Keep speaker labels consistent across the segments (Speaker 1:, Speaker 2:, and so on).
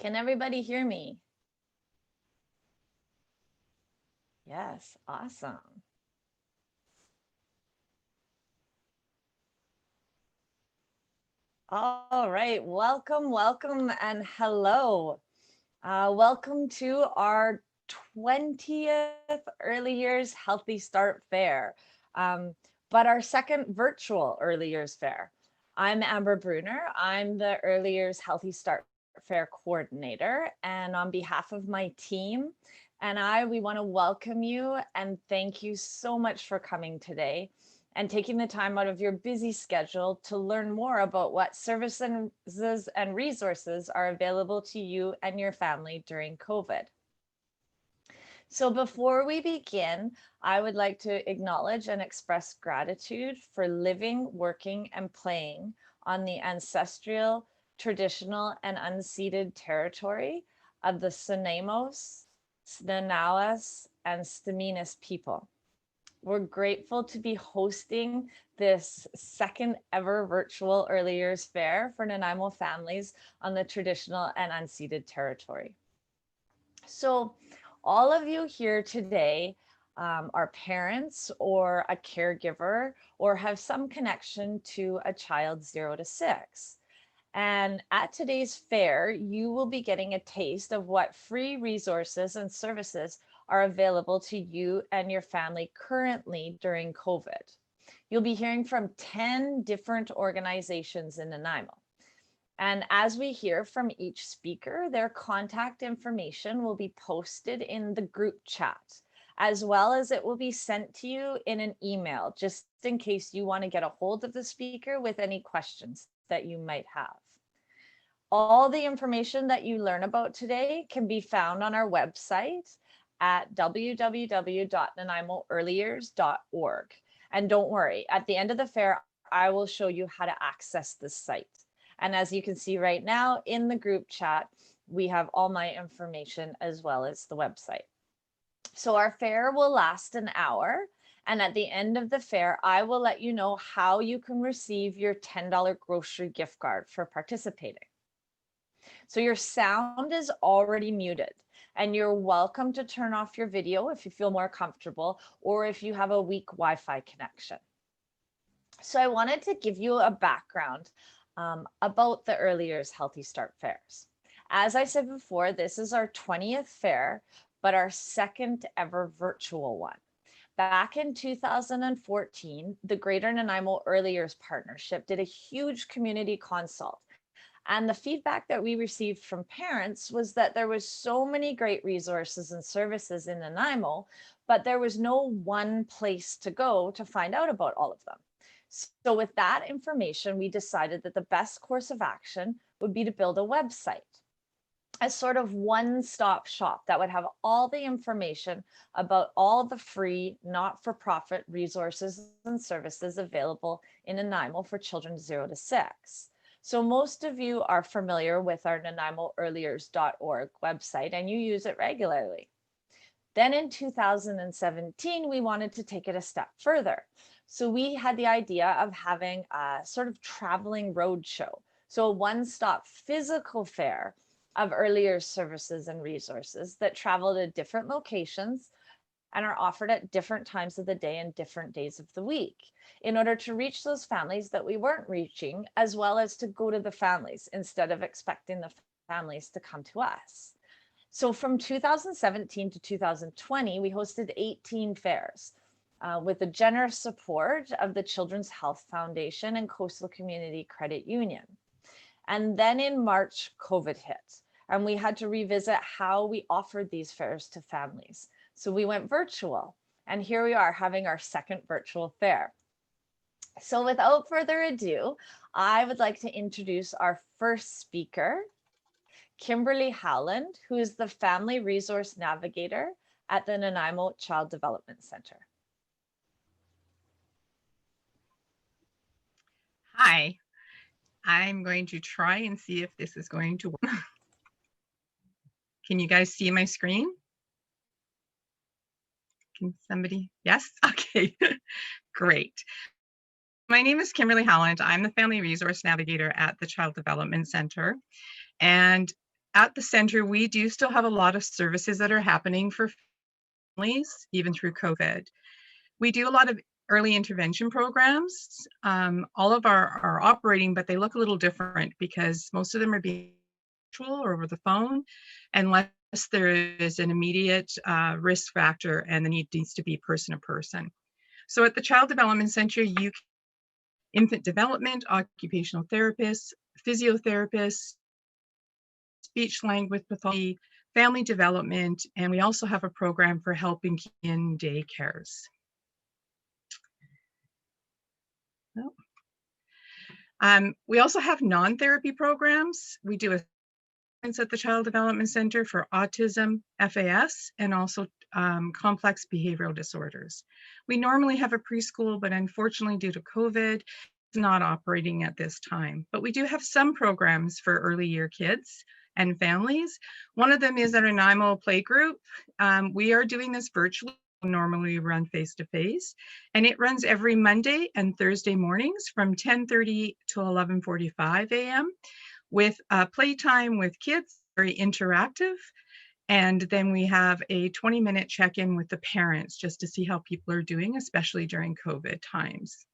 Speaker 1: Can everybody hear me? Yes, awesome. All right, welcome, and hello. Welcome to our 20th Early Years Healthy Start Fair, but our second virtual Early Years Fair. I'm Amber Bruner. I'm the Early Years Healthy Start Fair coordinator, and on behalf of my team we want to welcome you and thank you so much for coming today and taking the time out of your busy schedule to learn more about what services and resources are available to you and your family during COVID. So before we begin, I would like to acknowledge and express gratitude for living, working, and playing on the ancestral, traditional, and unceded territory of the Snuneymuxw, Snuneymuxw, and Stz'uminus people. We're grateful to be hosting this second ever virtual Early Years Fair for Nanaimo families on the traditional and unceded territory. So all of you here today are parents or a caregiver or have some connection to a child 0 to 6. And at today's fair, you will be getting a taste of what free resources and services are available to you and your family currently during COVID. You'll be hearing from 10 different organizations in Nanaimo. And as we hear from each speaker, their contact information will be posted in the group chat, as well as it will be sent to you in an email, just in case you want to get a hold of the speaker with any questions that you might have. All the information that you learn about today can be found on our website at www.nanaimoearlyyears.org. And don't worry, at the end of the fair, I will show you how to access the site. And as you can see right now in the group chat, we have all my information as well as the website. So our fair will last an hour. And at the end of the fair, I will let you know how you can receive your $10 grocery gift card for participating. So your sound is already muted and you're welcome to turn off your video if you feel more comfortable or if you have a weak Wi-Fi connection. So I wanted to give you a background about the Early Years Healthy Start Fairs. As I said before, this is our 20th fair, but our second ever virtual one. Back in 2014, the Greater Nanaimo Early Years Partnership did a huge community consult. And the feedback that we received from parents was that there was so many great resources and services in Nanaimo, but there was no one place to go to find out about all of them. So with that information, we decided that the best course of action would be to build a website, a sort of one-stop shop that would have all the information about all the free, not-for-profit resources and services available in Nanaimo for children 0 to 6. So most of you are familiar with our NanaimoEarlyyears.org website and you use it regularly. Then in 2017, we wanted to take it a step further. So we had the idea of having a sort of traveling roadshow. So a one-stop physical fair of early years services and resources that travel to different locations and are offered at different times of the day and different days of the week in order to reach those families that we weren't reaching, as well as to go to the families instead of expecting the families to come to us. So from 2017 to 2020, we hosted 18 fairs with the generous support of the Children's Health Foundation and Coastal Community Credit Union. And then in March, COVID hit, and we had to revisit how we offered these fairs to families. So we went virtual, and here we are having our second virtual fair. So without further ado, I would like to introduce our first speaker, Kimberly Howland, who is the Family Resource Navigator at the Nanaimo Child Development Center.
Speaker 2: Hi, I'm going to try and see if this is going to work. Can you guys see my screen? Can somebody? Yes? Okay, great. My name is Kimberly Howland. I'm the Family Resource Navigator at the Child Development Center. And at the center, we do still have a lot of services that are happening for families, even through COVID. We do a lot of early intervention programs. All of our are operating, but they look a little different because most of them are being virtual or over the phone, unless there is an immediate risk factor and the need needs to be person to person. So at the Child Development Center, you can infant development, occupational therapists, physiotherapists, speech language pathology, family development, and we also have a program for helping in daycares. We also have non-therapy programs. We do at the Child Development Center for autism, FAS, and also complex behavioral disorders. We normally have a preschool, but unfortunately due to COVID, it's not operating at this time. But we do have some programs for early year kids and families. One of them is at Nanaimo Playgroup. We are doing this virtually. Normally run face-to-face, and it runs every Monday and Thursday mornings from 10:30 to 11:45 a.m. with playtime with kids, very interactive. And then we have a 20-minute check-in with the parents just to see how people are doing, especially during COVID times.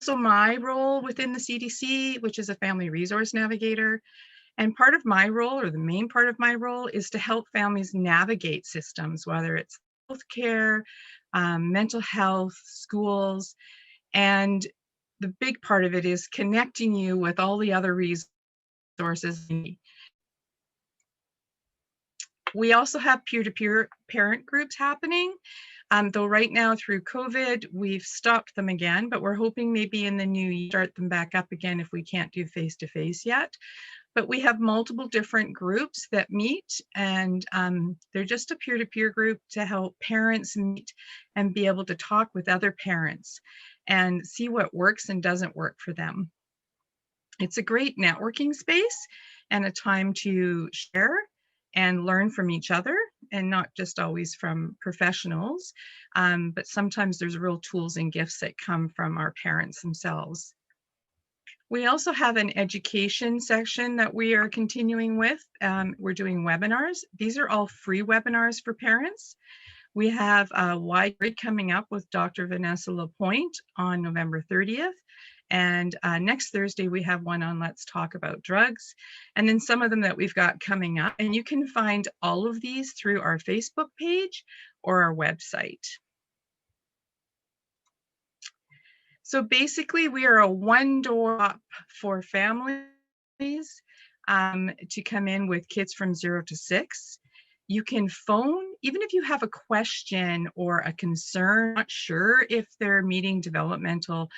Speaker 2: So my role within the CDC, which is a family resource navigator, and part of my role, or the main part of my role, is to help families navigate systems, whether it's healthcare, mental health, schools, and the big part of it is connecting you with all the other resources. We also have peer-to-peer parent groups happening, though right now through COVID, we've stopped them again, but we're hoping maybe in the new year start them back up again if we can't do face-to-face yet. But we have multiple different groups that meet, and they're just a peer-to-peer group to help parents meet and be able to talk with other parents and see what works and doesn't work for them. It's a great networking space and a time to share and learn from each other, and not just always from professionals, but sometimes there's real tools and gifts that come from our parents themselves. We also have an education section that we are continuing with. We're doing webinars. These are all free webinars for parents. We have a wide grid coming up with Dr. Vanessa Lapointe on November 30th. And next Thursday, we have one on Let's Talk About Drugs. And then some of them that we've got coming up. And you can find all of these through our Facebook page or our website. So basically, we are a one-door up for families to come in with kids from 0 to 6. You can phone, even if you have a question or a concern, not sure if they're meeting developmental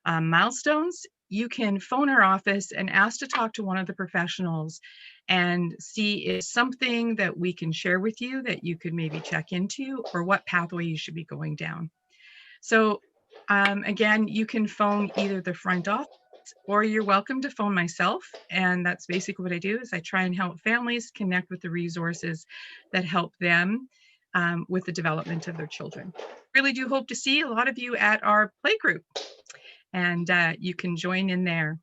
Speaker 2: milestones, you can phone our office and ask to talk to one of the professionals and see if something that we can share with you that you could maybe check into, or what pathway you should be going down. So again, you can phone either the front office, or you're welcome to phone myself. And that's basically what I do, is I try and help families connect with the resources that help them with the development of their children. Really do hope to see a lot of you at our play group, and you can join in there.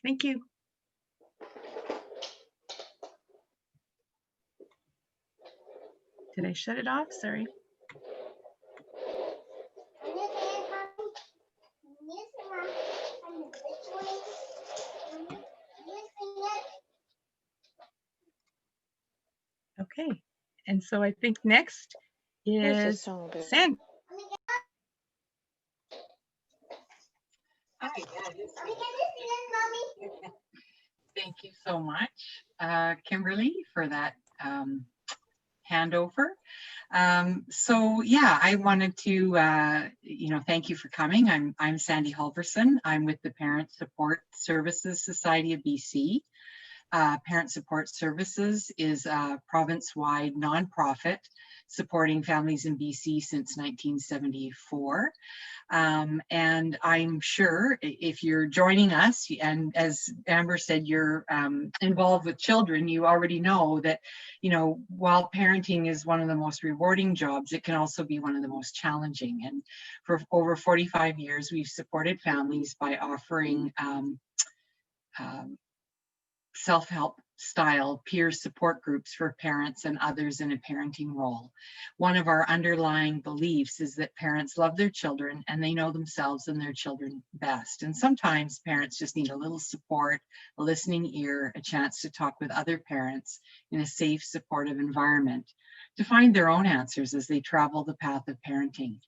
Speaker 2: Thank you. Did I shut it off? Sorry. Okay, and so I think next is Sandy.
Speaker 3: Hi, thank you so much, Kimberly, for that handover. So yeah, I wanted to, thank you for coming. I'm Sandy Halverson. I'm with the Parent Support Services Society of BC. Parent Support Services is a province-wide nonprofit supporting families in BC since 1974. And I'm sure if you're joining us, and as Amber said, you're involved with children, you already know that, while parenting is one of the most rewarding jobs, it can also be one of the most challenging. And for over 45 years, we've supported families by offering self-help style peer support groups for parents and others in a parenting role. One of our underlying beliefs is that parents love their children and they know themselves and their children best. And sometimes parents just need a little support, a listening ear, a chance to talk with other parents in a safe, supportive environment to find their own answers as they travel the path of parenting.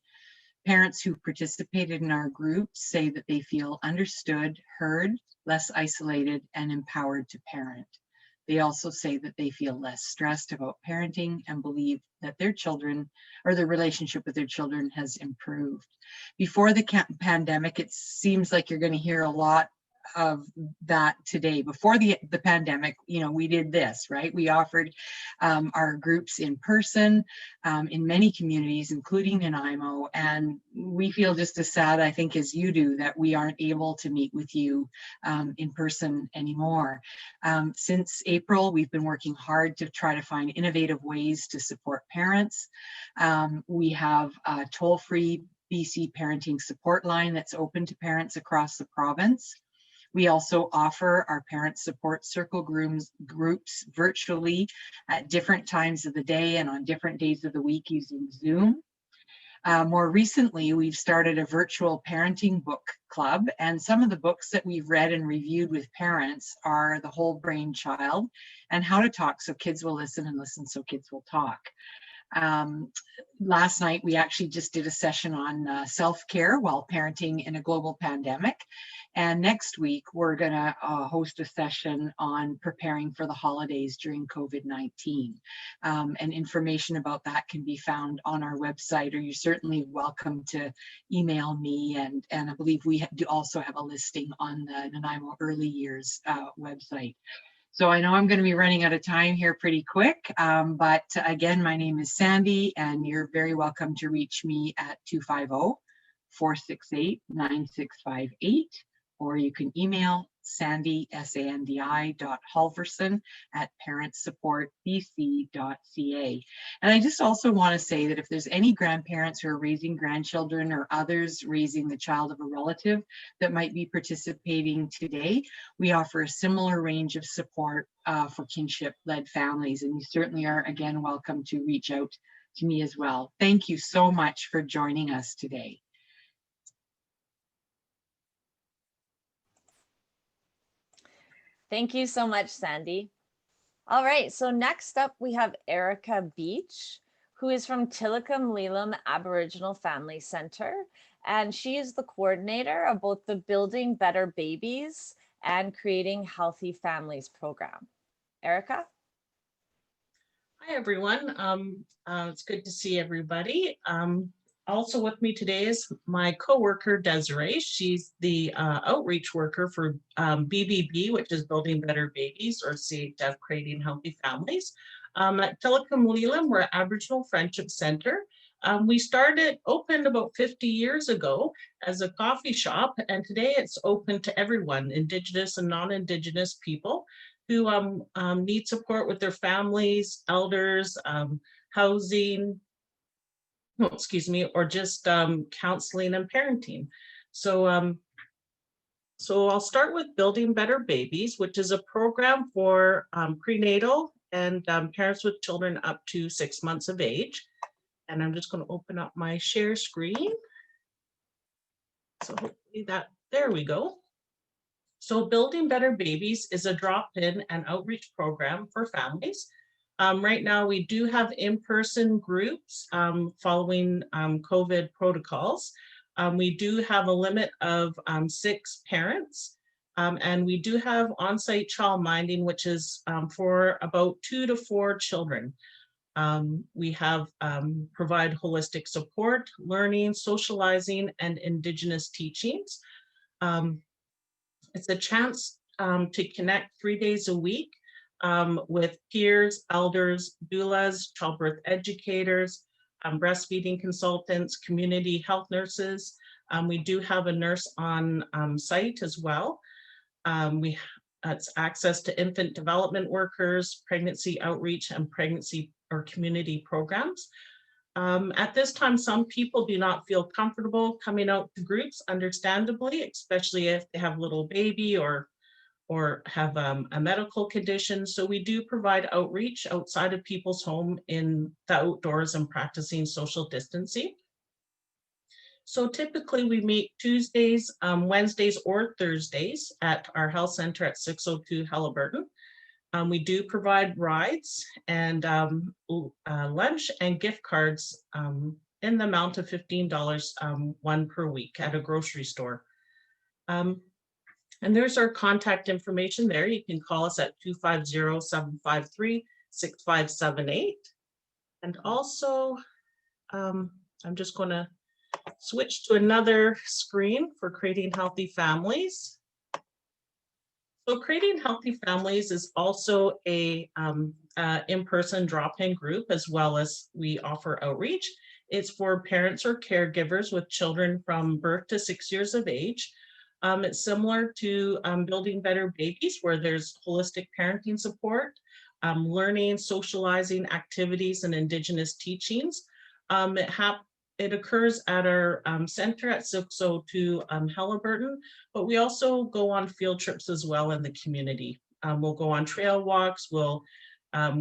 Speaker 3: Parents who participated in our groups say that they feel understood, heard, less isolated, and empowered to parent. They also say that they feel less stressed about parenting and believe that their children or their relationship with their children has improved. Before the pandemic, it seems like you're going to hear a lot of that today. Before the pandemic, we did this, right? We offered our groups in person in many communities, including Nanaimo, and we feel just as sad, I think, as you do, that we aren't able to meet with you in person anymore. Since April, we've been working hard to try to find innovative ways to support parents. We have a toll-free BC parenting support line that's open to parents across the province. We also offer our parent support circle groups virtually at different times of the day and on different days of the week using Zoom. More recently, we've started a virtual parenting book club, and some of the books that we've read and reviewed with parents are The Whole Brain Child and How to Talk So Kids Will Listen and Listen So Kids Will Talk. Last night, we actually just did a session on self-care while parenting in a global pandemic. And next week, we're going to host a session on preparing for the holidays during COVID-19. And information about that can be found on our website, or you're certainly welcome to email me. And I believe we do also have a listing on the Nanaimo Early Years website. So I know I'm going to be running out of time here pretty quick, but again, my name is Sandy, and you're very welcome to reach me at 250-468-9658, or you can email Sandy, sandi.halverson@parentsupportbc.ca. And I just also want to say that if there's any grandparents who are raising grandchildren or others raising the child of a relative that might be participating today, we offer a similar range of support for kinship-led families. And you certainly are, again, welcome to reach out to me as well. Thank you so much for joining us today.
Speaker 1: Thank you so much, Sandy. All right, so next up we have Erica Beach, who is from Tillicum Lelam Aboriginal Family Center, and she is the coordinator of both the Building Better Babies and Creating Healthy Families program. Erica?
Speaker 4: Hi, everyone. It's good to see everybody. Also with me today is my coworker, Desiree. She's the outreach worker for BBB, which is Building Better Babies, or CHF, Creating Healthy Families. At Tillicum Lelam, we're an Aboriginal Friendship Center. We opened about 50 years ago as a coffee shop, and today it's open to everyone, Indigenous and non-Indigenous people who need support with their families, elders, housing, or just counseling and parenting. So I'll start with Building Better Babies, which is a program for prenatal and parents with children up to 6 months of age. And I'm just going to open up my share screen. So hopefully there we go. So Building Better Babies is a drop-in and outreach program for families. Right now, we do have in-person groups following COVID protocols. We do have a limit of 6 parents, and we do have on-site child minding, which is for about 2 to 4 children. We have provide holistic support, learning, socializing, and Indigenous teachings. It's a chance to connect 3 days a week with peers, elders, doulas, childbirth educators, breastfeeding consultants, community health nurses. We do have a nurse on site as well. It's access to infant development workers, pregnancy outreach, and pregnancy or community programs. At this time, some people do not feel comfortable coming out to groups, understandably, especially if they have a little baby or or have a medical condition. So we do provide outreach outside of people's home in the outdoors and practicing social distancing. So typically we meet Tuesdays, Wednesdays, or Thursdays at our health center at 602 Halliburton. We do provide rides and lunch and gift cards in the amount of $15, one per week at a grocery store. And there's our contact information there. You can call us at 250-753-6578. And also, I'm just going to switch to another screen for Creating Healthy Families. So Creating Healthy Families is also a in-person drop-in group, as well as we offer outreach. It's for parents or caregivers with children from birth to 6 years of age. It's similar to Building Better Babies, where there's holistic parenting support, learning, socializing activities, and Indigenous teachings. It occurs at our center at 602 Halliburton, but we also go on field trips as well in the community. We'll go on trail walks, we'll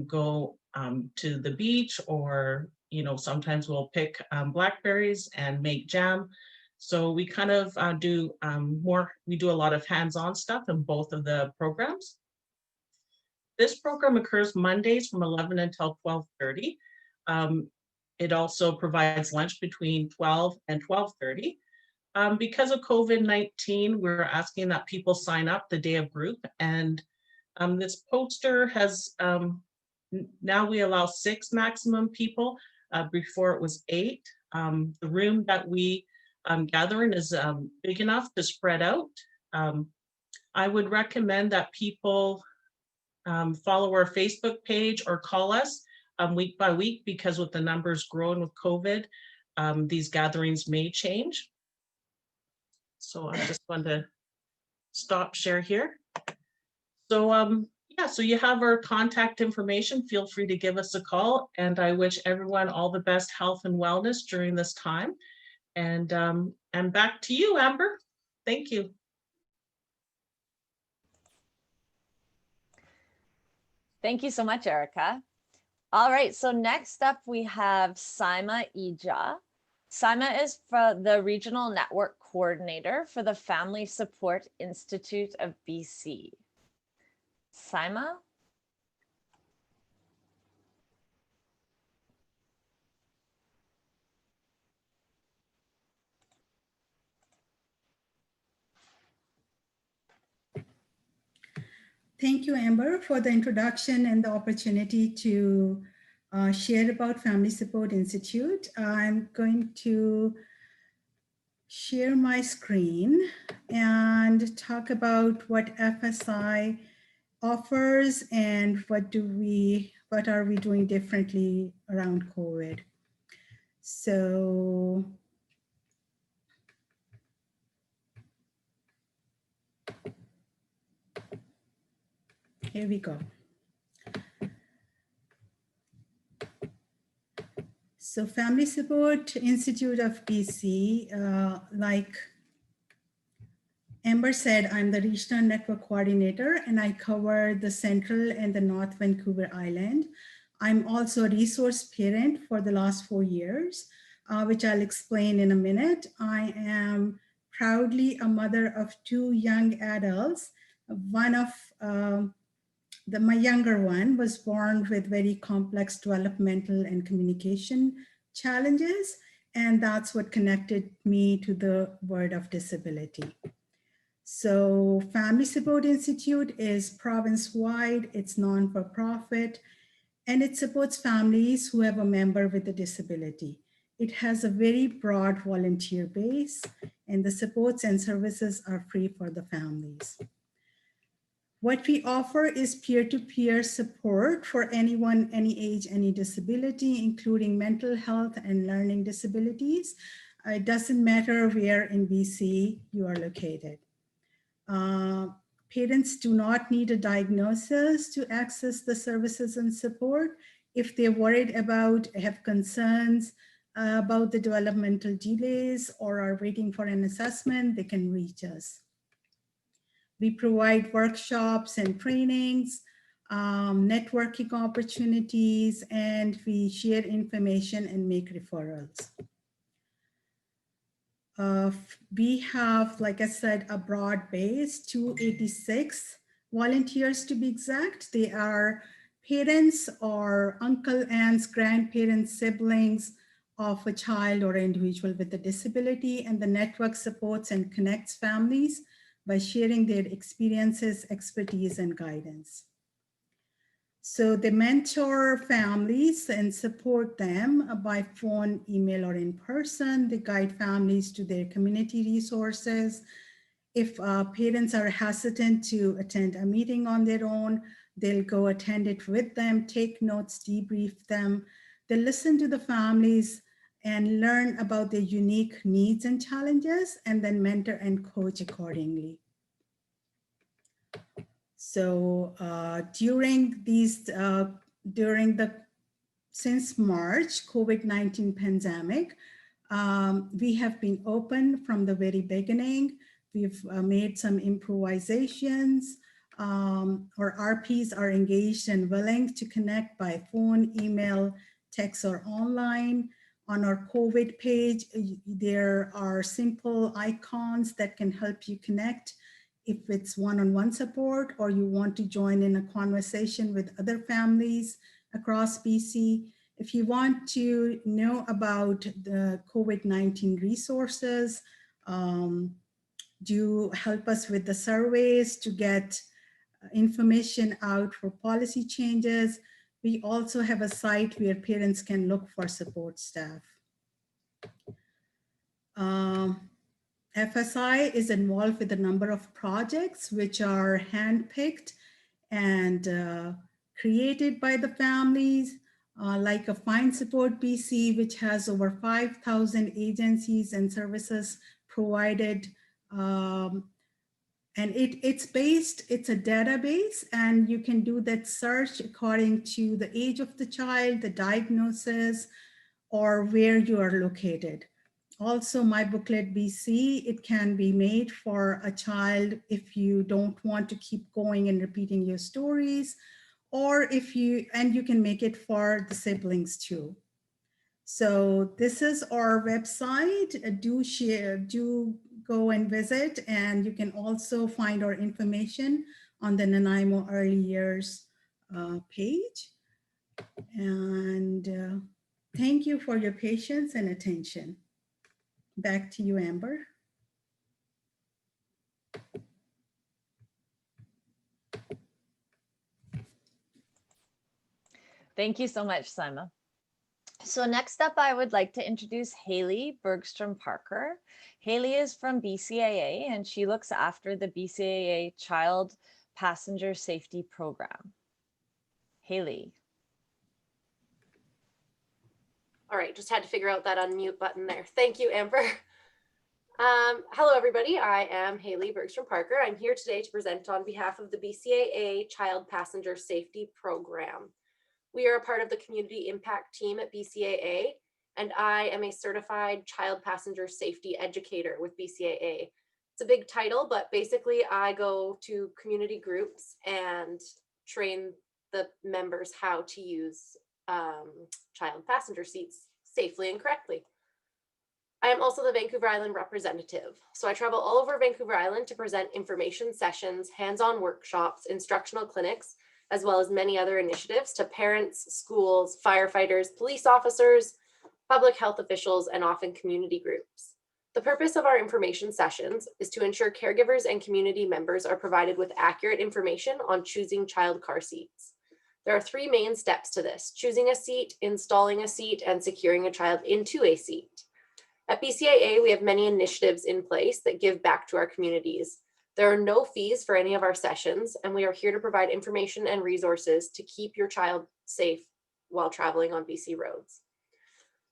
Speaker 4: go to the beach, or sometimes we'll pick blackberries and make jam. So we kind of do we do a lot of hands-on stuff in both of the programs. This program occurs Mondays from 11 until 12:30. It also provides lunch between 12 and 12:30. Because of COVID-19, we're asking that people sign up the day of group. And this poster has, now we allow 6 maximum people. Before it was 8. The room that we gather in is big enough to spread out. I would recommend that people follow our Facebook page or call us week by week, because with the numbers growing with COVID, these gatherings may change. So I'm just going to stop share here. So yeah, so you have our contact information. Feel free to give us a call, and I wish everyone all the best health and wellness during this time. And back to you, Amber. Thank you.
Speaker 1: Thank you so much, Erica. All right, so next up we have Saima Ija. Saima is the Regional Network Coordinator for the Family Support Institute of BC. Saima?
Speaker 5: Thank you, Amber, for the introduction and the opportunity to share about Family Support Institute. I'm going to share my screen and talk about what FSI offers and what are we doing differently around COVID. So here we go. So Family Support Institute of BC, like Amber said, I'm the Regional Network Coordinator, and I cover the Central and the North Vancouver Island. I'm also a resource parent for the last 4 years, which I'll explain in a minute. I am proudly a mother of 2 young adults. One of my younger one was born with very complex developmental and communication challenges, and that's what connected me to the word of disability. So Family Support Institute is province-wide, it's non-for-profit, and it supports families who have a member with a disability. It has a very broad volunteer base, and the supports and services are free for the families. What we offer is peer-to-peer support for anyone, any age, any disability, including mental health and learning disabilities. It doesn't matter where in BC you are located. Parents do not need a diagnosis to access the services and support. If they're worried about, have concerns about the developmental delays or are waiting for an assessment, they can reach us. We provide workshops and trainings, networking opportunities, and we share information and make referrals. We have, like I said, a broad base, 286 volunteers to be exact. They are parents or uncle, aunts, grandparents, siblings of a child or individual with a disability, and the network supports and connects families by sharing their experiences, expertise, and guidance. So they mentor families and support them by phone, email, or in person. They guide families to their community resources. If parents are hesitant to attend a meeting on their own, they'll go attend it with them, take notes, debrief them. They listen to the families and learn about their unique needs and challenges, and then mentor and coach accordingly. So since March, COVID-19 pandemic, we have been open from the very beginning. We've made some improvisations. Our RPs are engaged and willing to connect by phone, email, text, or online. On our COVID page, there are simple icons that can help you connect if it's one-on-one support, or you want to join in a conversation with other families across BC. If you want to know about the COVID-19 resources, do help us with the surveys to get information out for policy changes. We also have a site where parents can look for support staff. FSI is involved with a number of projects which are handpicked and created by the families, like a Find Support BC, which has over 5,000 agencies and services provided. And it's a database, and you can do that search according to the age of the child, the diagnosis, or where you are located. Also, My Booklet BC, it can be made for a child if you don't want to keep going and repeating your stories, or and you can make it for the siblings too. So this is our website. Do share, do go and visit, and you can also find our information on the Nanaimo Early Years page. And thank you for your patience and attention. Back to you, Amber.
Speaker 1: Thank you so much, Saima. So next up, I would like to introduce Haley Bergstrom Parker. Haley is from BCAA, and she looks after the BCAA Child Passenger Safety Program. Haley.
Speaker 6: All right, just had to figure out that unmute button there. Thank you, Amber. Hello, everybody. I am Haley Bergstrom Parker. I'm here today to present on behalf of the BCAA Child Passenger Safety Program. We are a part of the community impact team at BCAA, and I am a certified child passenger safety educator with BCAA. It's a big title, but basically I go to community groups and train the members how to use child passenger seats safely and correctly. I am also the Vancouver Island representative. So I travel all over Vancouver Island to present information sessions, hands-on workshops, instructional clinics, as well as many other initiatives to parents, schools, firefighters, police officers, public health officials, and often community groups. The purpose of our information sessions is to ensure caregivers and community members are provided with accurate information on choosing child car seats. There are three main steps to this: choosing a seat, installing a seat, and securing a child into a seat. At BCAA, we have many initiatives in place that give back to our communities. There are no fees for any of our sessions, and we are here to provide information and resources to keep your child safe while traveling on BC roads.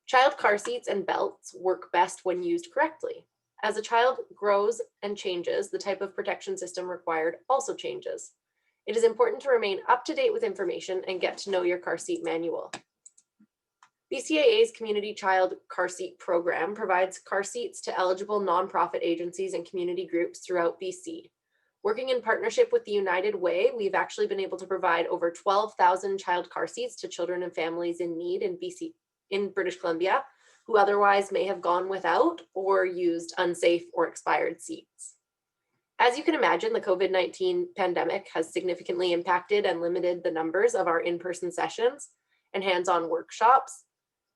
Speaker 6: Child car seats and belts work best when used correctly. As a child grows and changes, the type of protection system required also changes. It is important to remain up to date with information and get to know your car seat manual. BCAA's Community Child Car Seat Program provides car seats to eligible nonprofit agencies and community groups throughout BC. Working in partnership with the United Way, we've actually been able to provide over 12,000 child car seats to children and families in need in British Columbia, who otherwise may have gone without or used unsafe or expired seats. As you can imagine, the COVID-19 pandemic has significantly impacted and limited the numbers of our in-person sessions and hands-on workshops,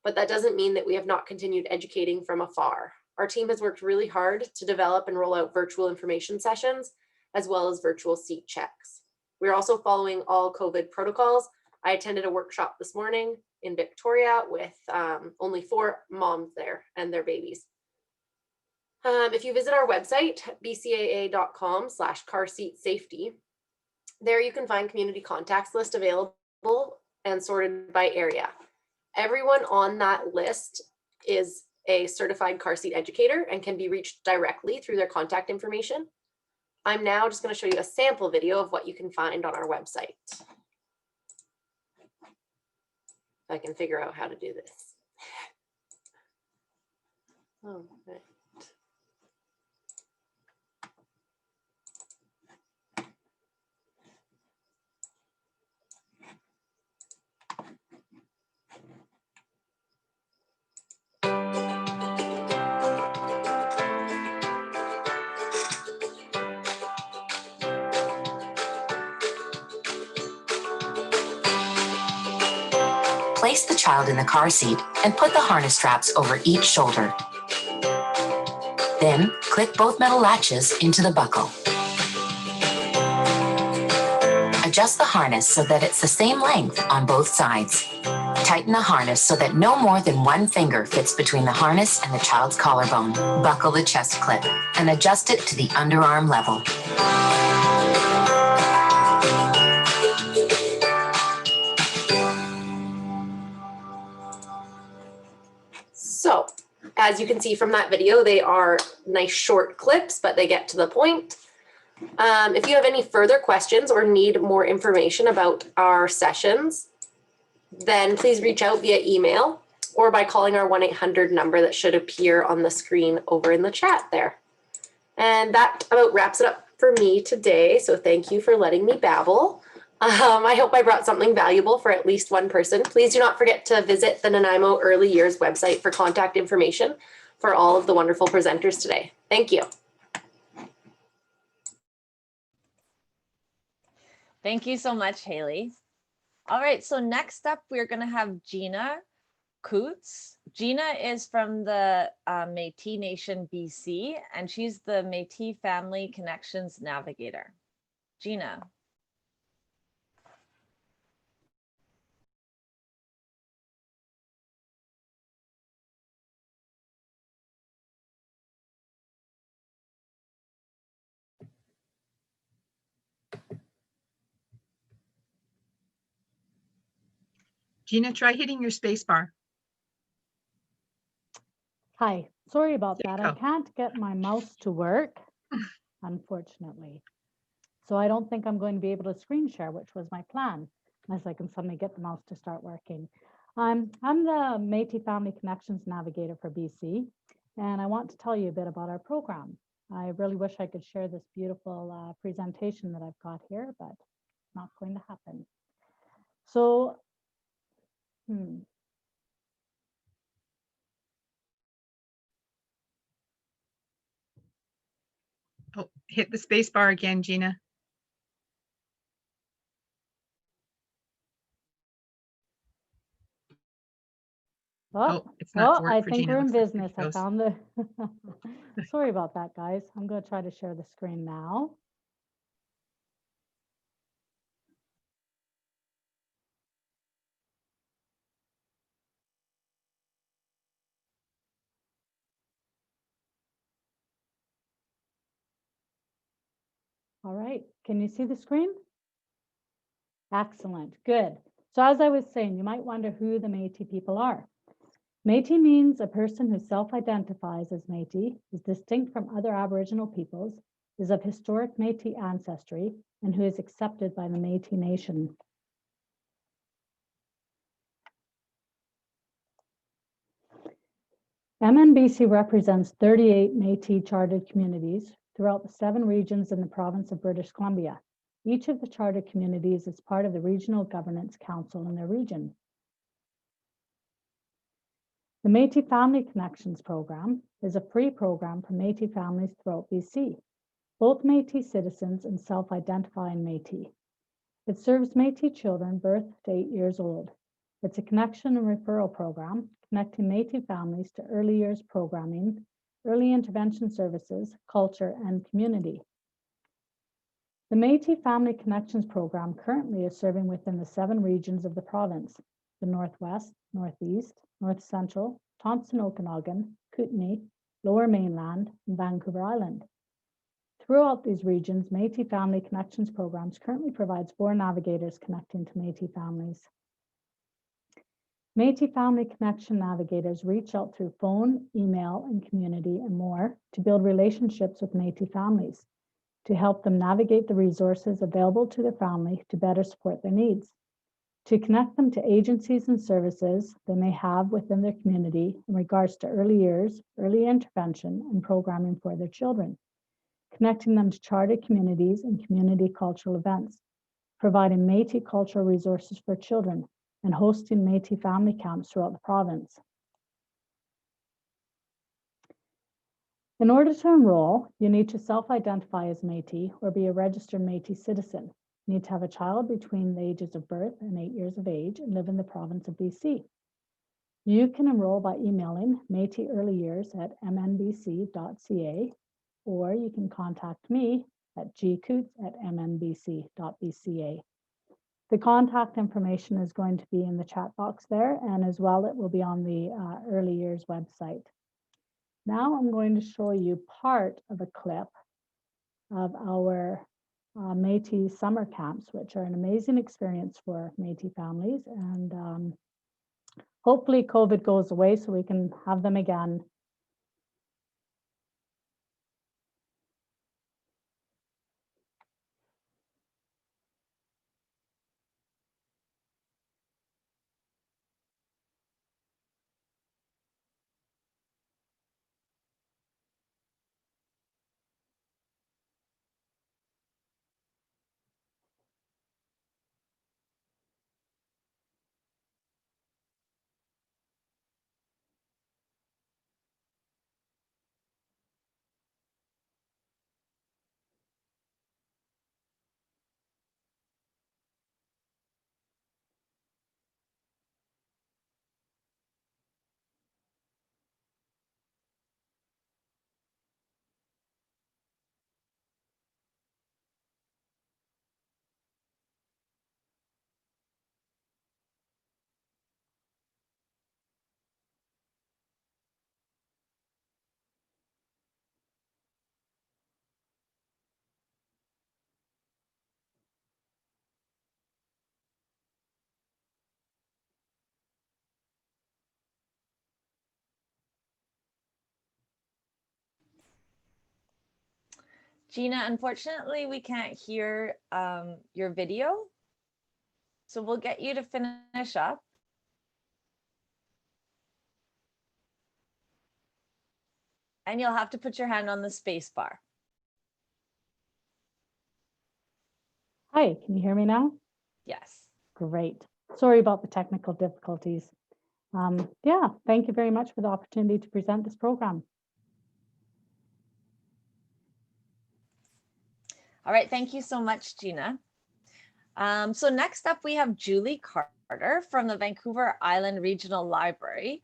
Speaker 6: but that doesn't mean that we have not continued educating from afar. Our team has worked really hard to develop and roll out virtual information sessions, as well as virtual seat checks. We're also following all COVID protocols. I attended a workshop this morning in Victoria with only 4 moms there and their babies. If you visit our website, bcaa.com/carseatsafety, there you can find community contacts list available and sorted by area. Everyone on that list is a certified car seat educator and can be reached directly through their contact information. I'm now just going to show you a sample video of what you can find on our website. If I can figure out how to do this. Oh, right.
Speaker 7: Place the child in the car seat and put the harness straps over each shoulder. Then click both metal latches into the buckle. Adjust the harness so that it's the same length on both sides. Tighten the harness so that no more than 1 finger fits between the harness and the child's collarbone. Buckle the chest clip and adjust it to the underarm level.
Speaker 6: So, as you can see from that video, they are nice short clips, but they get to the point. If you have any further questions or need more information about our sessions, then please reach out via email or by calling our 1-800 number that should appear on the screen over in the chat there. And that about wraps it up for me today. So thank you for letting me babble. I hope I brought something valuable for at least one person. Please do not forget to visit the Nanaimo Early Years website for contact information for all of the wonderful presenters today. Thank you.
Speaker 1: Thank you so much, Haley. All right, so next up, we're going to have Gina Coots. Gina is from the Métis Nation, BC, and she's the Métis Family Connections Navigator. Gina.
Speaker 2: Gina, try hitting your space bar.
Speaker 8: Hi, sorry about
Speaker 2: There you
Speaker 8: that. I
Speaker 2: go.
Speaker 8: can't get my mouse to work, unfortunately. So I don't think I'm going to be able to screen share, which was my plan, unless I can suddenly get the mouse to start working. I'm the Métis Family Connections Navigator for BC, and I want to tell you a bit about our program. I really wish I could share this beautiful presentation that I've got here, but it's not going to happen. So,
Speaker 2: Oh, hit the space bar again, Gina. Oh, it's not
Speaker 8: I
Speaker 2: for
Speaker 8: think
Speaker 2: Gina.
Speaker 8: we're in
Speaker 2: Looks like
Speaker 8: business.
Speaker 2: it
Speaker 8: I
Speaker 2: goes.
Speaker 8: found the, sorry about that, guys. I'm going to try to share the screen now. All right, can you see the screen? Excellent, good. So as I was saying, you might wonder who the Métis people are. Métis means a person who self-identifies as Métis, is distinct from other Aboriginal peoples, is of historic Métis ancestry, and who is accepted by the Métis Nation. MNBC represents 38 Métis chartered communities, throughout the 7 regions in the province of British Columbia. Each of the charter communities is part of the Regional Governance Council in their region. The Métis Family Connections program is a free program for Métis families throughout BC, both Métis citizens and self-identifying Métis. It serves Métis children birth to 8 years old. It's a connection and referral program connecting Métis families to early years programming, early intervention services, culture, and community. The Métis Family Connections program currently is serving within the 7 regions of the province: the Northwest, Northeast, North Central, Thompson Okanagan, Kootenay, Lower Mainland, and Vancouver Island. Throughout these regions, Métis Family Connections programs currently provides 4 navigators connecting to Métis families. Métis Family Connection navigators reach out through phone, email, and community and more to build relationships with Métis families, to help them navigate the resources available to their family to better support their needs, to connect them to agencies and services they may have within their community in regards to early years, early intervention, and programming for their children, connecting them to charter communities and community cultural events, providing Métis cultural resources for children, and hosting Métis family camps throughout the province. In order to enroll, you need to self-identify as Métis or be a registered Métis citizen. You need to have a child between the ages of birth and 8 years of age and live in the province of BC. You can enroll by emailing Métis Early Years at mnbc.ca, or you can contact me at gcoots@mnbc.ca. The contact information is going to be in the chat box there, and as well it will be on the Early Years website. Now I'm going to show you part of a clip of our Métis summer camps, which are an amazing experience for Métis families, and hopefully COVID goes away so we can have them again.
Speaker 1: Gina, unfortunately, we can't hear your video, so we'll get you to finish up. And you'll have to put your hand on the space bar.
Speaker 8: Hi, can you hear me now?
Speaker 1: Yes.
Speaker 8: Great. Sorry about the technical difficulties. Yeah, thank you very much for the opportunity to present this program.
Speaker 1: All right, thank you so much, Gina. So next up, we have Julie Carter from the Vancouver Island Regional Library.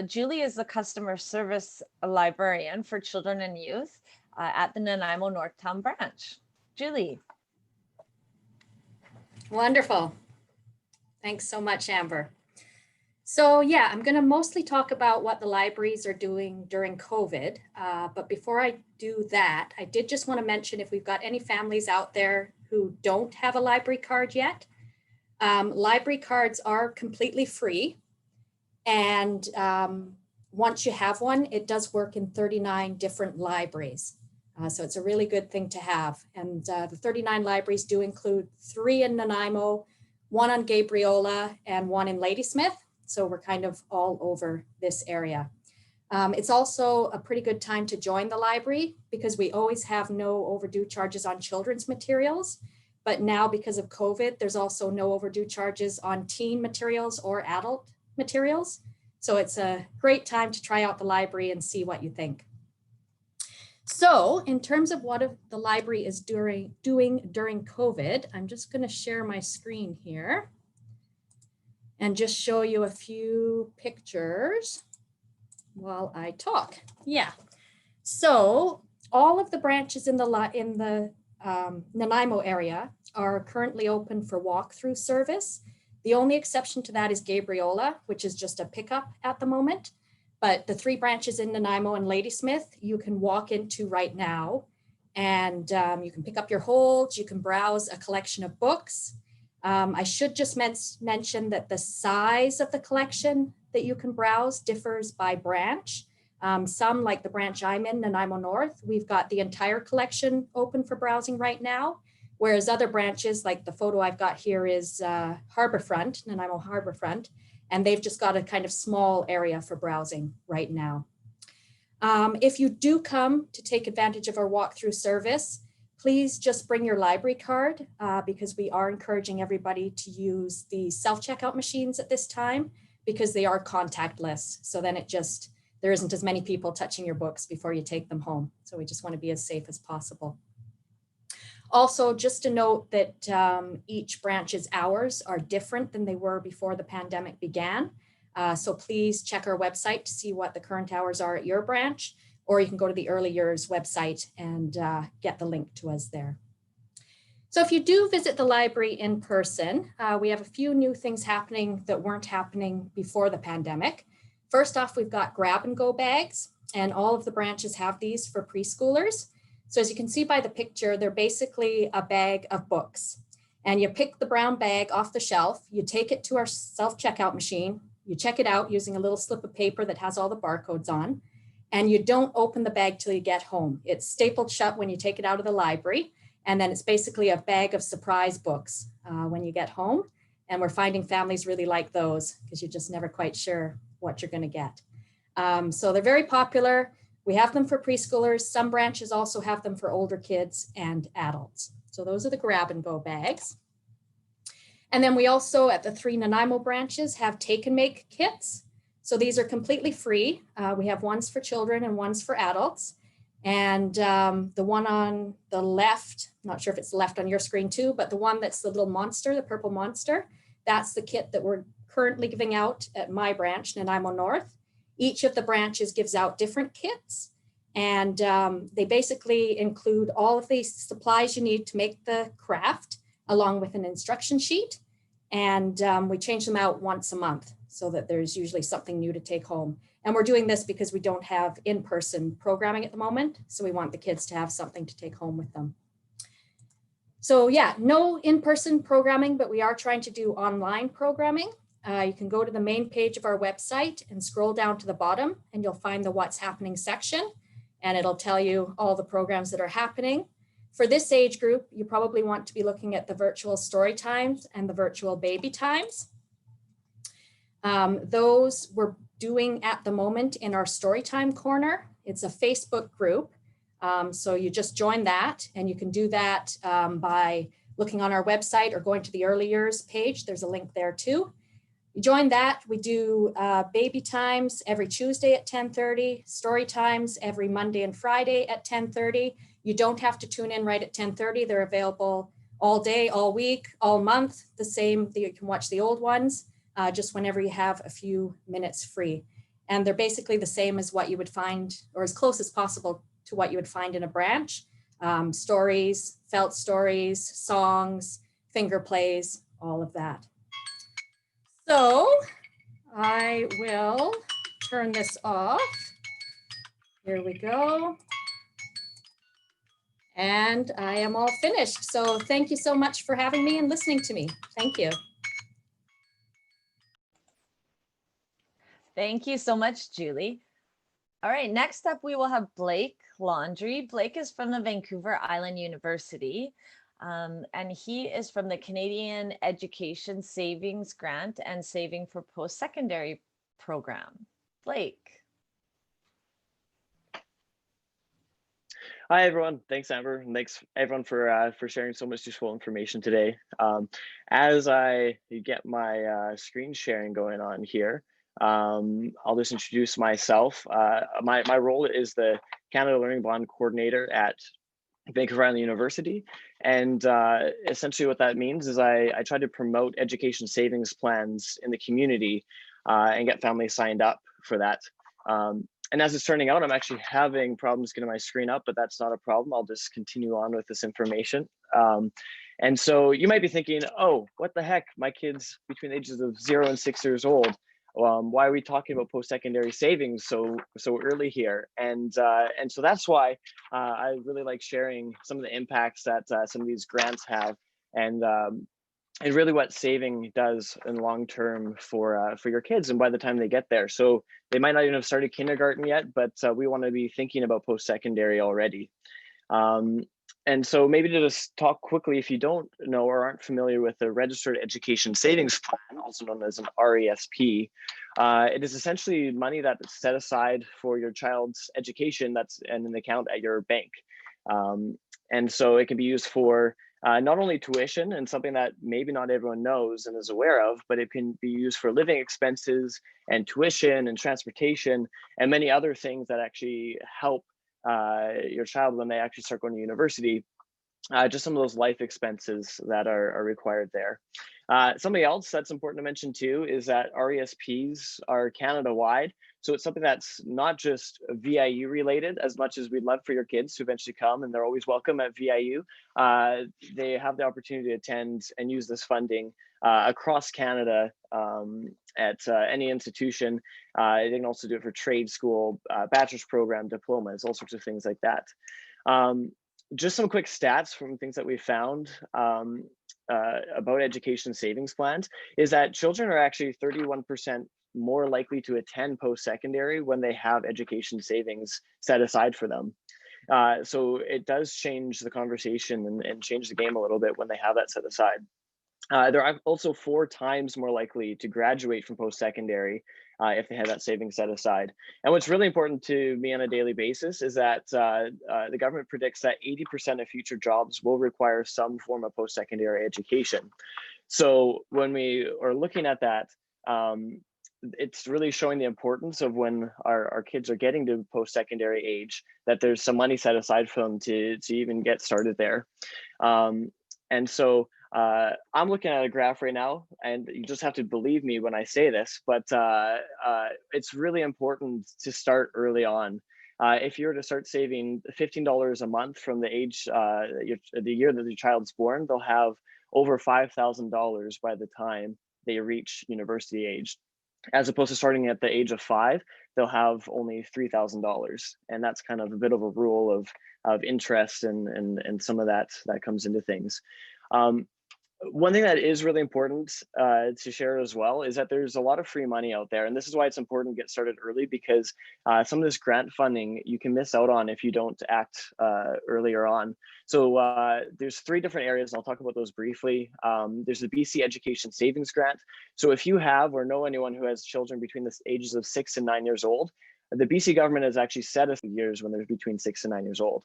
Speaker 1: Julie is the customer service librarian for children and youth at the Nanaimo Northtown branch. Julie.
Speaker 9: Wonderful. Thanks so much, Amber. So yeah, I'm going to mostly talk about what the libraries are doing during COVID. But before I do that, I did just want to mention if we've got any families out there who don't have a library card yet, library cards are completely free. And once you have one, it does work in 39 different libraries. So it's a really good thing to have. And the 39 libraries do include 3 in Nanaimo, 1 on Gabriola, and 1 in Ladysmith. So we're kind of all over this area. It's also a pretty good time to join the library because we always have no overdue charges on children's materials. But now because of COVID, there's also no overdue charges on teen materials or adult materials. So it's a great time to try out the library and see what you think. So in terms of what the library is doing during COVID, I'm just going to share my screen here and just show you a few pictures while I talk. Yeah, so all of the branches in the Nanaimo area are currently open for walkthrough service. The only exception to that is Gabriola, which is just a pickup at the moment. But the 3 branches in Nanaimo and Ladysmith, you can walk into right now, and you can pick up your holds, you can browse a collection of books. I should just mention that the size of the collection that you can browse differs by branch. Some, like the branch I'm in, Nanaimo North, we've got the entire collection open for browsing right now, whereas other branches, like the photo I've got here is Harborfront, Nanaimo Harborfront, and they've just got a kind of small area for browsing right now. If you do come to take advantage of our walkthrough service, please just bring your library card because we are encouraging everybody to use the self-checkout machines at this time because they are contactless. So then there isn't as many people touching your books before you take them home. So we just want to be as safe as possible. Also, just to note that each branch's hours are different than they were before the pandemic began. So please check our website to see what the current hours are at your branch, or you can go to the Early Years website and get the link to us there. So if you do visit the library in person, we have a few new things happening that weren't happening before the pandemic. First off, we've got grab and go bags, and all of the branches have these for preschoolers. So as you can see by the picture, they're basically a bag of books. And you pick the brown bag off the shelf, you take it to our self-checkout machine, you check it out using a little slip of paper that has all the barcodes on, and you don't open the bag till you get home. It's stapled shut when you take it out of the library, and then it's basically a bag of surprise books when you get home. And we're finding families really like those because you're just never quite sure what you're going to get. So they're very popular. We have them for preschoolers. Some branches also have them for older kids and adults. So those are the grab and go bags. And then we also, at the 3 Nanaimo branches, have take and make kits. So these are completely free. We have ones for children and ones for adults. And the one on the left, not sure if it's left on your screen too, but the one that's the little monster, the purple monster, that's the kit that we're currently giving out at my branch, Nanaimo North. Each of the branches gives out different kits, and they basically include all of the supplies you need to make the craft, along with an instruction sheet. And we change them out once a month so that there's usually something new to take home. And we're doing this because we don't have in-person programming at the moment. So we want the kids to have something to take home with them. So yeah, no in-person programming, but we are trying to do online programming. You can go to the main page of our website and scroll down to the bottom and you'll find the What's Happening section, and it'll tell you all the programs that are happening. For this age group, you probably want to be looking at the virtual story times and the virtual baby times. Those we're doing at the moment in our Storytime Corner. It's a Facebook group. So you just join that, and you can do that by looking on our website or going to the Early Years page. There's a link there too. You join that. We do baby times every Tuesday at 10:30, story times every Monday and Friday at 10:30. You don't have to tune in right at 10:30. They're available all day, all week, all month. The same, you can watch the old ones just whenever you have a few minutes free. And they're basically the same as what you would find, or as close as possible to what you would find in a branch. Stories, felt stories, songs, finger plays, all of that. So I will turn this off. Here we go. And I am all finished. So thank you so much for having me and listening to me. Thank you.
Speaker 1: Thank you so much, Julie. All right, next up we will have Blake Laundrie. Blake is from the Vancouver Island University, and he is from the Canadian Education Savings Grant and Saving for Post-Secondary program. Blake.
Speaker 10: Hi everyone. Thanks Amber, and thanks everyone for sharing so much useful information today. As I get my screen sharing going on here, I'll just introduce myself. My role is the Canada Learning Bond Coordinator at Vancouver Island University, and essentially what that means is I try to promote education savings plans in the community and get families signed up for that. And as it's turning out, I'm actually having problems getting my screen up, but that's not a problem. I'll just continue on with this information. And so you might be thinking, oh, what the heck? My kids between the ages of 0 and 6 years old. Why are we talking about post-secondary savings so early here? And so that's why I really like sharing some of the impacts that some of these grants have, and really what saving does in long term for your kids and by the time they get there. So they might not even have started kindergarten yet, but we want to be thinking about post-secondary already. And so maybe to just talk quickly, if you don't know or aren't familiar with the Registered Education Savings Plan, also known as an RESP, it is essentially money that's set aside for your child's education that's in an account at your bank. And so it can be used for not only tuition, and something that maybe not everyone knows and is aware of, but it can be used for living expenses and tuition and transportation and many other things that actually help your child when they actually start going to university. Just some of those life expenses that are required there. Something else that's important to mention too is that RESPs are Canada-wide. So it's something that's not just VIU related, as much as we'd love for your kids to eventually come, and they're always welcome at VIU. They have the opportunity to attend and use this funding across Canada at any institution. They can also do it for trade school, bachelor's program, diplomas, all sorts of things like that. Just some quick stats from things that we found about education savings plans is that children are actually 31% more likely to attend post-secondary when they have education savings set aside for them. So it does change the conversation and change the game a little bit when they have that set aside. They're also 4 times more likely to graduate from post-secondary if they have that savings set aside. And what's really important to me on a daily basis is that the government predicts that 80% of future jobs will require some form of post-secondary education. So when we are looking at that, it's really showing the importance of when our kids are getting to post-secondary age, that there's some money set aside for them to even get started there. And so I'm looking at a graph right now, and you just have to believe me when I say this, but it's really important to start early on. If you were to start saving $15 a month from the age, the year that the child's born, they'll have over $5,000 by the time they reach university age. As opposed to starting at the age of 5, they'll have only $3,000, and that's kind of a bit of a rule of interest and some of that comes into things. One thing that is really important to share as well is that there's a lot of free money out there, and this is why it's important to get started early, because some of this grant funding you can miss out on if you don't act earlier on. So there's 3 different areas, and I'll talk about those briefly. There's the BC Education Savings Grant. So if you have or know anyone who has children between the ages of 6 and 9 years old, the BC government has actually set us years when they're between 6 and 9 years old.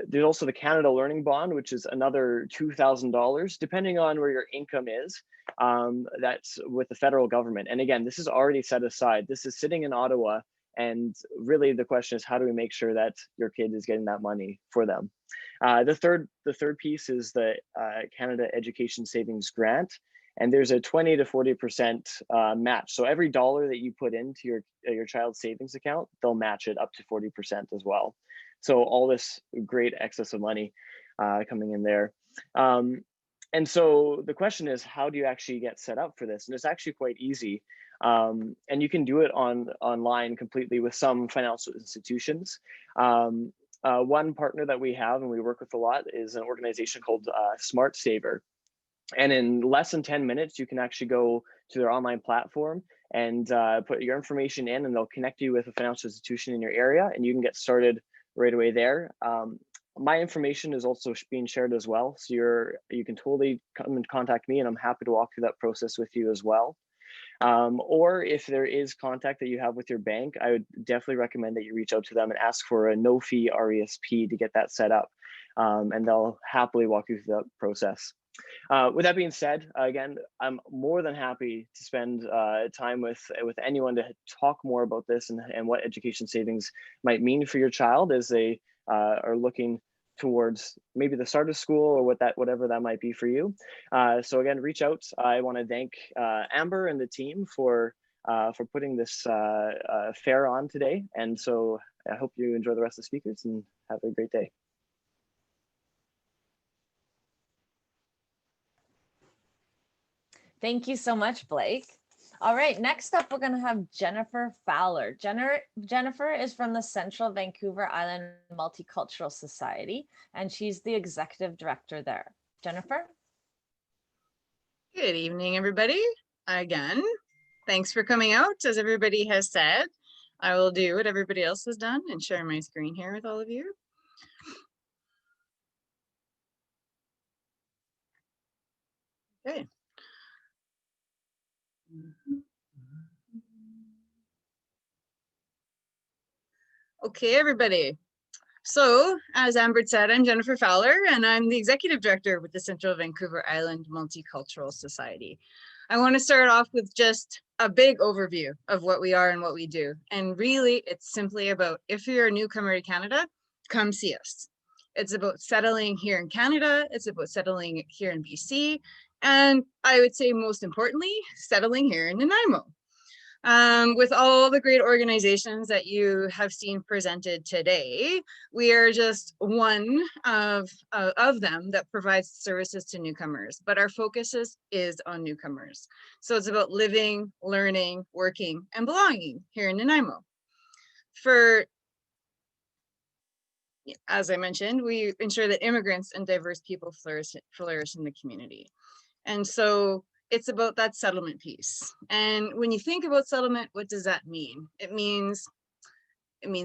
Speaker 10: There's also the Canada Learning Bond, which is another $2,000, depending on where your income is. That's with the federal government. And again, this is already set aside. This is sitting in Ottawa. And really the question is, how do we make sure that your kid is getting that money for them? The third piece is the Canada Education Savings Grant. And there's a 20 to 40% match. So every dollar that you put into your child's savings account, they'll match it up to 40% as well. So all this great excess of money coming in there. And so the question is, how do you actually get set up for this? And it's actually quite easy. And you can do it online completely with some financial institutions. One partner that we have and we work with a lot is an organization called Smart Saver. And in less than 10 minutes, you can actually go to their online platform and put your information in, and they'll connect you with a financial institution in your area, and you can get started right away there. My information is also being shared as well. So you can totally come and contact me, and I'm happy to walk through that process with you as well. Or if there is contact that you have with your bank, I would definitely recommend that you reach out to them and ask for a no fee RESP to get that set up. And they'll happily walk you through that process. With that being said, again, I'm more than happy to spend time with anyone to talk more about this and what education savings might mean for your child as they are looking towards maybe the start of school or whatever that might be for you. So again, reach out. I want to thank Amber and the team for putting this fair on today. And so I hope you enjoy the rest of the speakers and have a great day.
Speaker 1: Thank you so much, Blake. All right, next up, we're going to have Jennifer Fowler. Jennifer is from the Central Vancouver Island Multicultural Society, and she's the executive director there. Jennifer?
Speaker 11: Good evening, everybody. Again, thanks for coming out. As everybody has said, I will do what everybody else has done and share my screen here with all of you. Okay. Okay, everybody. So, as Amber said, I'm Jennifer Fowler, and I'm the Executive Director with the Central Vancouver Island Multicultural Society. I want to start off with just a big overview of what we are and what we do. And really, it's simply about, if you're a newcomer to Canada, come see us. It's about settling here in Canada, it's about settling here in BC, and I would say most importantly, settling here in Nanaimo. With all the great organizations that you have seen presented today, we are just one of them that provides services to newcomers, but our focus is on newcomers. So it's about living, learning, working, and belonging here in Nanaimo. As I mentioned, we ensure that immigrants and diverse people flourish in the community. And so it's about that settlement piece. And when you think about settlement, what does that mean? It means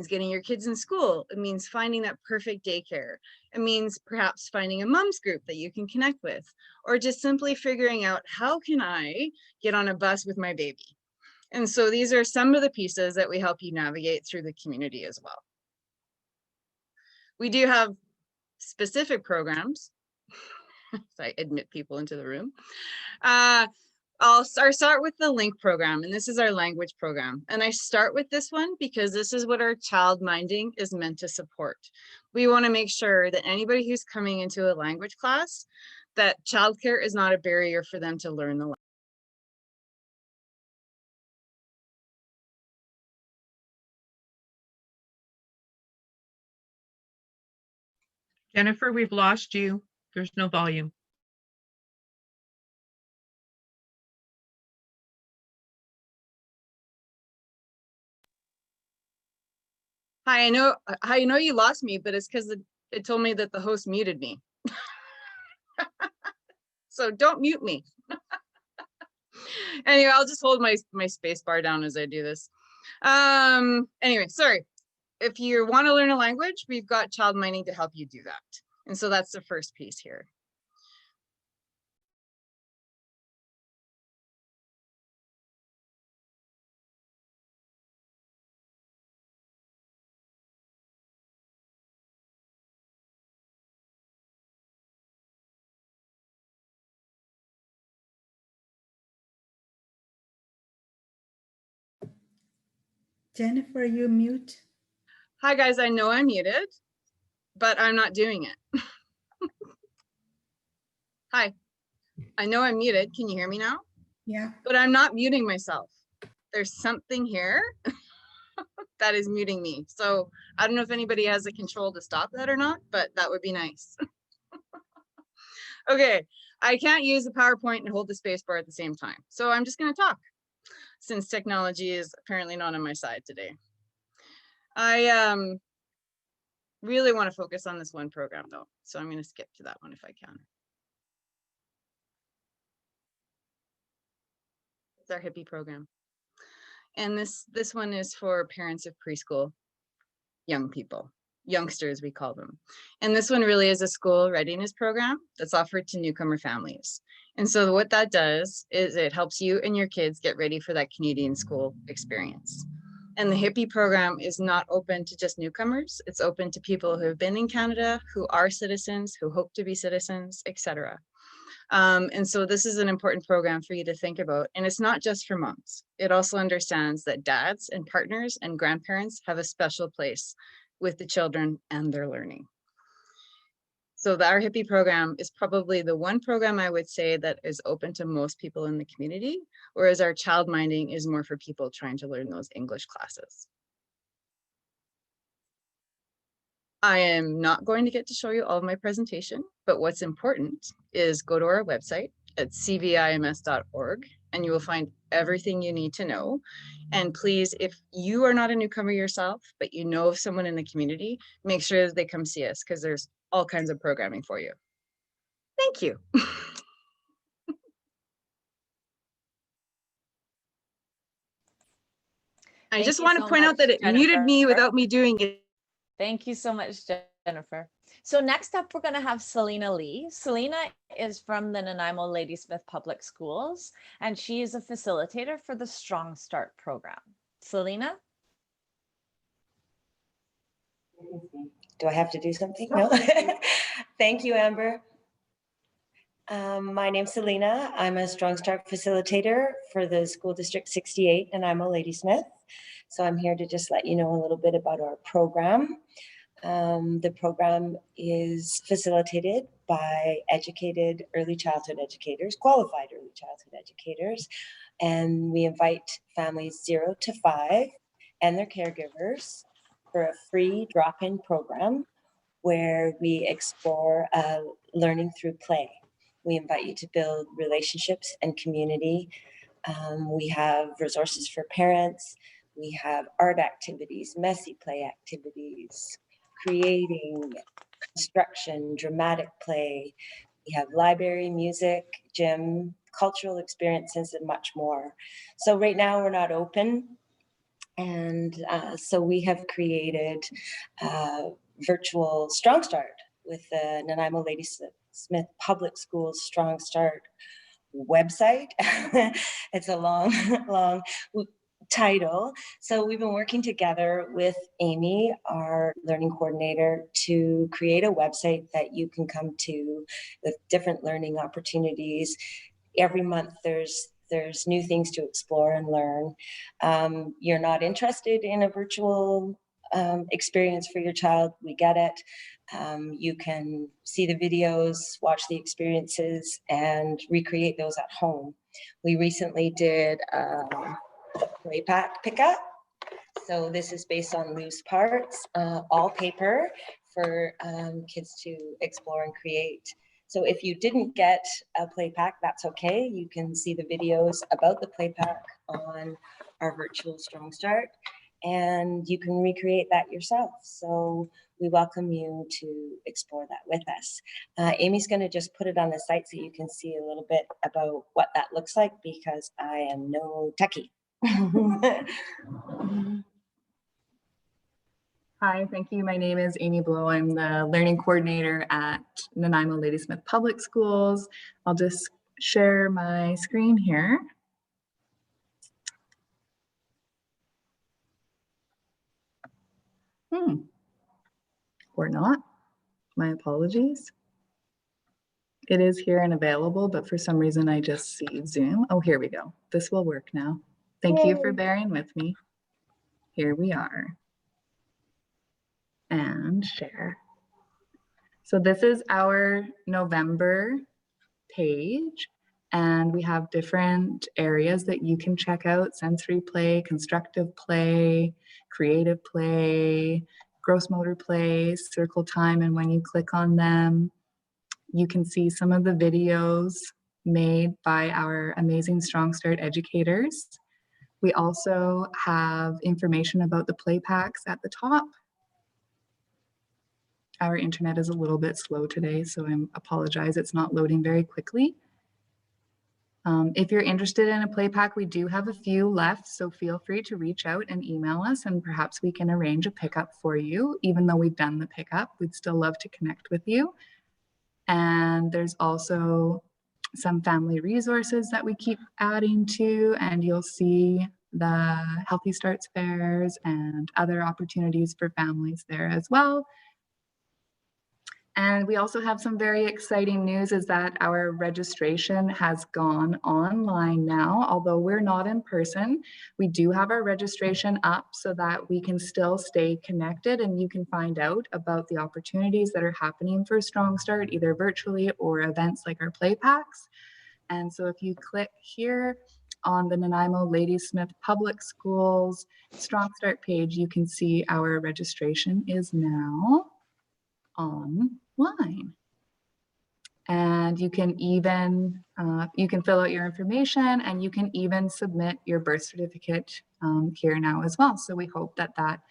Speaker 11: getting your kids in school. It means finding that perfect daycare. It means perhaps finding a mom's group that you can connect with, or just simply figuring out, how can I get on a bus with my baby? And so these are some of the pieces that we help you navigate through the community as well. We do have specific programs. So I admit people into the room. I'll start with the LINK program, and this is our language program. And I start with this one because this is what our child minding is meant to support. We want to make sure that anybody who's coming into a language class, that childcare is not a barrier for them to learn the language.
Speaker 2: Jennifer, we've lost you. There's no volume.
Speaker 11: Hi, I know you lost me, but it's because it told me that the host muted me. So don't mute me. Anyway, I'll just hold my space bar down as I do this. Anyway, sorry. If you want to learn a language, we've got child minding to help you do that. And so that's the first piece here.
Speaker 5: Jennifer, you mute.
Speaker 11: Hi guys, I know I'm muted, but I'm not doing it. Hi, I know I'm muted. Can you hear me now?
Speaker 5: Yeah.
Speaker 11: But I'm not muting myself. There's something here that is muting me. So I don't know if anybody has the control to stop that or not, but that would be nice. Okay, I can't use the PowerPoint and hold the space bar at the same time. So I'm just going to talk, since technology is apparently not on my side today. I really want to focus on this one program though. So I'm going to skip to that one if I can. It's our hippie program. And this one is for parents of preschool young people. youngsters, we call them. And this one really is a school readiness program that's offered to newcomer families. And so what that does is it helps you and your kids get ready for that Canadian school experience. And the Hippie program is not open to just newcomers. It's open to people who have been in Canada, who are citizens, who hope to be citizens, etc. And so this is an important program for you to think about. And it's not just for moms. It also understands that dads and partners and grandparents have a special place with the children and their learning. So our Hippie program is probably the one program I would say that is open to most people in the community, whereas our child minding is more for people trying to learn those English classes. I am not going to get to show you all of my presentation, but what's important is go to our website at cvims.org and you will find everything you need to know. And please, if you are not a newcomer yourself, but you know of someone in the community, make sure that they come see us because there's all kinds of programming for you. Thank you. I
Speaker 1: Thank
Speaker 11: just
Speaker 1: you
Speaker 11: want
Speaker 1: so
Speaker 11: to point out
Speaker 1: much,
Speaker 11: that it muted me
Speaker 1: Jennifer.
Speaker 11: without me doing it.
Speaker 1: Thank you so much, Jennifer. So next up, we're going to have Selena Lee. Selena is from the Nanaimo Ladysmith Public Schools, and she is a facilitator for the Strong Start program. Selena?
Speaker 12: Do I have to do something? No. Thank you, Amber. My name's Selena. I'm a Strong Start facilitator for the School District 68 Nanaimo Ladysmith. So I'm here to just let you know a little bit about our program. The program is facilitated by educated early childhood educators, qualified early childhood educators, and we invite families 0 to 5 and their caregivers for a free drop-in program where we explore learning through play. We invite you to build relationships and community. We have resources for parents. We have art activities, messy play activities, creating, construction, dramatic play. We have library, music, gym, cultural experiences, and much more. So right now we're not open. And so we have created virtual Strong Start with the Nanaimo Ladysmith Public Schools Strong Start website. It's a long title. So we've been working together with Amy, our learning coordinator, to create a website that you can come to with different learning opportunities. Every month there's new things to explore and learn. You're not interested in a virtual experience for your child, we get it. You can see the videos, watch the experiences, and recreate those at home. We recently did play pack pickup. So this is based on loose parts, all paper for kids to explore and create. So if you didn't get a play pack, that's okay. You can see the videos about the play pack on our virtual Strong Start, and you can recreate that yourself. So we welcome you to explore that with us. Amy's going to just put it on the site so you can see a little bit about what that looks like, because I am no techie.
Speaker 13: Hi, thank you. My name is Amy Blow. I'm the learning coordinator at Nanaimo Ladysmith Public Schools. I'll just share my screen here. Or not. My apologies. It is here and available, but for some reason I just see Zoom. Oh, here we go. This will work now. Thank you for bearing with me. Here we are. And share. So this is our November page, and we have different areas that you can check out: sensory play, constructive play, creative play, gross motor play, circle time, and when you click on them, you can see some of the videos made by our amazing Strong Start educators. We also have information about the play packs at the top. Our internet is a little bit slow today, so I apologize. It's not loading very quickly. If you're interested in a play pack, we do have a few left, so feel free to reach out and email us, and perhaps we can arrange a pickup for you. Even though we've done the pickup, we'd still love to connect with you. And there's also some family resources that we keep adding to, and you'll see the Healthy Starts fairs and other opportunities for families there as well. And we also have some very exciting news, is that our registration has gone online now. Although we're not in person, we do have our registration up so that we can still stay connected, and you can find out about the opportunities that are happening for Strong Start, either virtually or events like our play packs. And so if you click here on the Nanaimo Ladysmith Public Schools Strong Start page, you can see our registration is now online. And you can even, you can fill out your information, and you can even submit your birth certificate here now as well. So we hope that that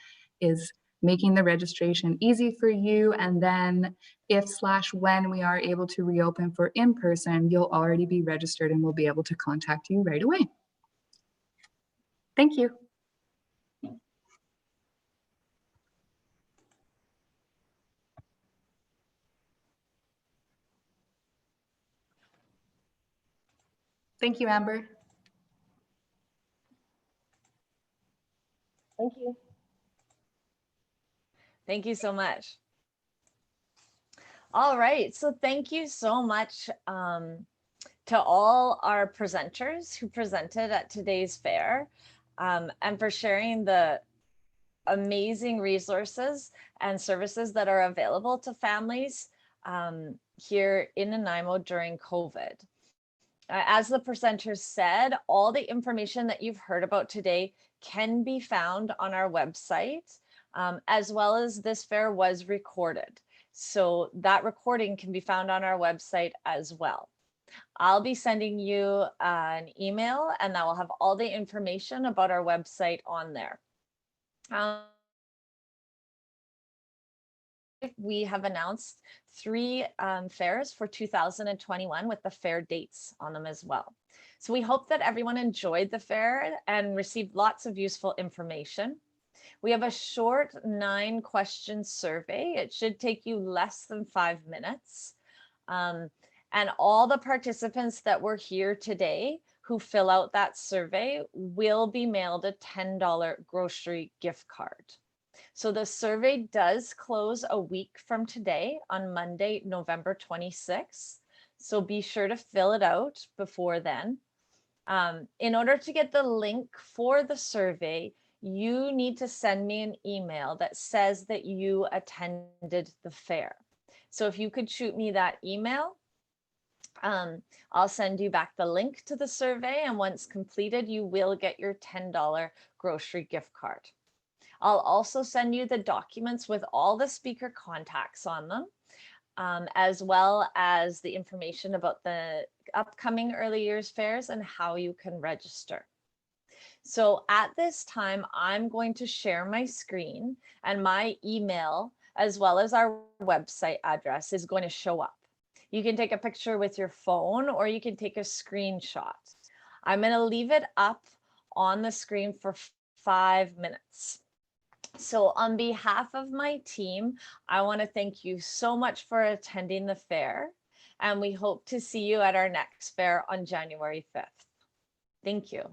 Speaker 13: is making the registration easy for you. And then if/when we are able to reopen for in-person, you'll already be registered and we'll be able to contact you right away. Thank you. Thank you, Amber.
Speaker 12: Thank you.
Speaker 1: Thank you so much. All right, so thank you so much to all our presenters who presented at today's fair, and for sharing the amazing resources and services that are available to families here in Nanaimo during COVID. As the presenters said, all the information that you've heard about today can be found on our website, as well as this fair was recorded. So that recording can be found on our website as well. I'll be sending you an email, and that will have all the information about our website on there. We have announced 3 fairs for 2021 with the fair dates on them as well. So we hope that everyone enjoyed the fair and received lots of useful information. We have a short 9-question survey. It should take you less than 5 minutes. And all the participants that were here today who fill out that survey will be mailed a $10 grocery gift card. So the survey does close a week from today on Monday, November 26th. So be sure to fill it out before then. In order to get the link for the survey, you need to send me an email that says that you attended the fair. So if you could shoot me that email, I'll send you back the link to the survey, and once completed, you will get your $10 grocery gift card. I'll also send you the documents with all the speaker contacts on them, as well as the information about the upcoming early years fairs and how you can register. So at this time, I'm going to share my screen, and my email, as well as our website address, is going to show up. You can take a picture with your phone, or you can take a screenshot. I'm going to leave it up on the screen for 5 minutes. So on behalf of my team, I want to thank you so much for attending the fair, and we hope to see you at our next fair on January 5th. Thank you.